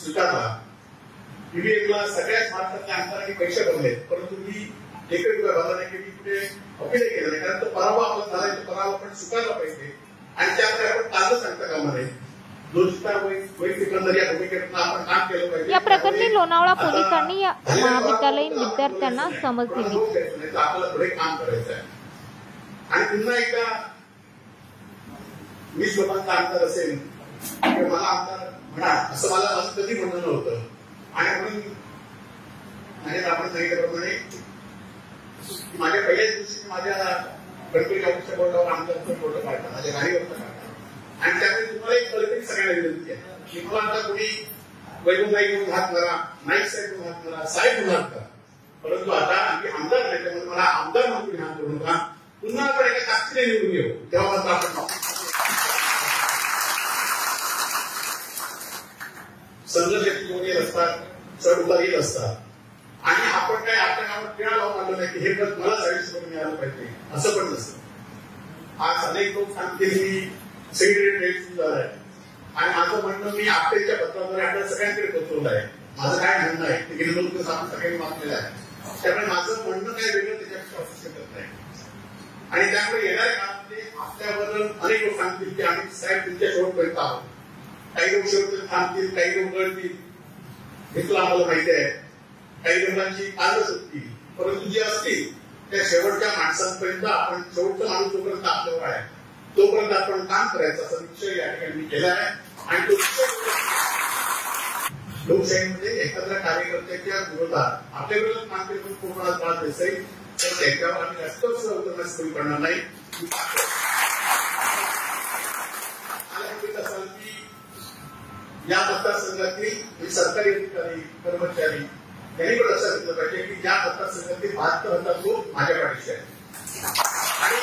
स्वीकारला. ईव्हीएमला सगळ्याच भारतातल्या आमदारांनी पैसे भरले, परंतु मी एकही रुपया भरला नाही, की कुठे अपील केलं नाही. कारण तो पराभव आपला झालाय, तो पराभव आपण स्वीकारला पाहिजे आणि त्यामुळे आपण काल सांगता कामा नये. या प्रकरणी लोणावळा पोलिसांनी या महाविद्यालयीन विद्यार्थ्यांना समज दिली. आपल्याला पुढे काम करायचं आहे आणि पुन्हा एकदा मी स्वतःचा आमदार असेल किंवा मला आमदार म्हणा असं मला कधी म्हणणं नव्हतं. आणि म्हणून आपण सांगितल्याप्रमाणे माझ्या पहिल्याच दिवशी माझ्या गणपती ऑफिसच्या बोर्डावर आमदारचं फोटो काढला, माझ्या गाडीवरचा काढला. आणि त्यामुळे तुम्हाला एक कल्पनी सगळ्यांना विनंती आहे की मला आता कोणी वैभवनाईक म्हणून हात मारा, नाईक साहेब म्हणून हात मारा, साहेब म्हणून हात करा, परंतु आता आम्ही आमदार नाही, त्यामुळे मला आमदार म्हणून हात करू नका. पुन्हा आपण एका ताकदीने निवडून येऊ, तेव्हा मात्र आपण संघर्षाची मोठी असतात, चढ उतार येत असतात आणि आपण काय आपल्या नावावर किळा लावून आलो नाही की हे पद मला 40 रुपये मिळालं पाहिजे, असं पण नसतं. आज अनेक लोक सांगतील मी सेक्रेटरी रेट आहे आणि माझं म्हणणं मी आपल्याच्या पत्राद्वारे आपल्या सगळ्यांकडे पोहोचवलं आहे. माझं काय म्हणणं आहे ते गेले 2 दिवस आपण सगळ्यांनी मागलेलं आहे. त्यामुळे माझं म्हणणं काय वेगळं त्याच्यापेक्षा असू शकत नाही. आणि त्यामुळे येणाऱ्या काळामध्ये आपल्याबद्दल अनेक लोक सांगतील की आम्ही साहेब तुमच्या शेवटपर्यंत आहोत. काही लोक शेवटपर्यंत थांबतील, काही लोक गळतील, हे तुला आम्हाला माहिती आहे. काही लोकांची कालच असतील, परंतु जी असतील त्या शेवटच्या माणसांपर्यंत आपण शेवटचा माणूस जोपर्यंत आपल्यावर आहे तोपर्यंत आपण काम करायचं असा निश्चय या ठिकाणी मी केला आहे. आणि तो लोकशाहीमध्ये एखाद्या कार्यकर्त्याच्या विरोधात आपल्या विरोधात काम केलं कोणाला त्रास देईल तर त्याच्यावर आम्ही जास्त उतरण्यास कमी करणार नाही. असाल की या मतदारसंघातील सरकारी अधिकारी कर्मचारी यांनी पण लक्षात घेतलं पाहिजे की या मतदारसंघातील 72,000 लोक माझ्या पाठीशी आहेत आणि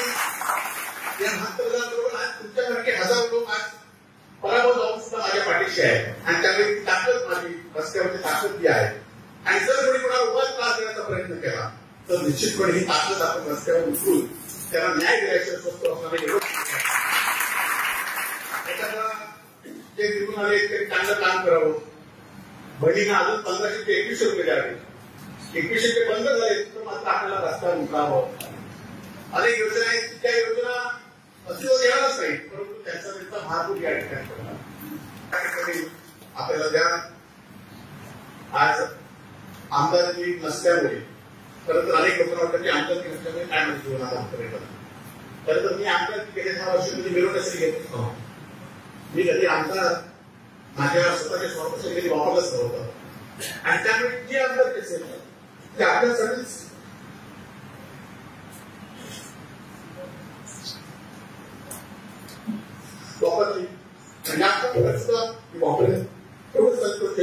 या 72,000 लोक आज तुमच्यासारखे हजार लोक आज पराभव जाऊन सुद्धा माझ्या पाठीशी आहे आणि त्यामुळे ती ताकद माझी रस्त्यावरची ताकद ती आहे. आणि जर कोणी कोणाला उगाच त्रास देण्याचा प्रयत्न केला तर निश्चितपणे ही ताकद आपण रस्त्यावर उतरून त्याला न्याय द्यायचं स्वस्त असणारे ते निघून आले ते चांगलं काम करावं. बहिणींना अजून 1500 ते 2100 रुपये द्यावे, 2100 ते बंद झाले तर मात्र आपल्याला रस्त्यावर उतरावं. अनेक योजना आहेत, त्या योजना अस्तित्वात येणारच नाही, परंतु त्यांचा भारपूर या ठिकाणी पडला. आपल्याला द्या आज आमदारकी नसल्यामुळे खरं तर अनेक लोकांना वाटतं की आमदारकी नसल्यामुळे काय म्हणजे जीवनात आमदार. खरं तर मी आमदारकी गेल्या 6 वर्षामध्ये मिरवण्यासाठी घेतच नव्हतं. मी कधी आमदार माझ्या स्वतःच्या स्वार्थासाठी कधी वापरलंच नव्हतं आणि त्यामुळे जे आमदार असेल ते आपल्यासाठीच वापरली आणि आपण वापरेल एवढं संतोष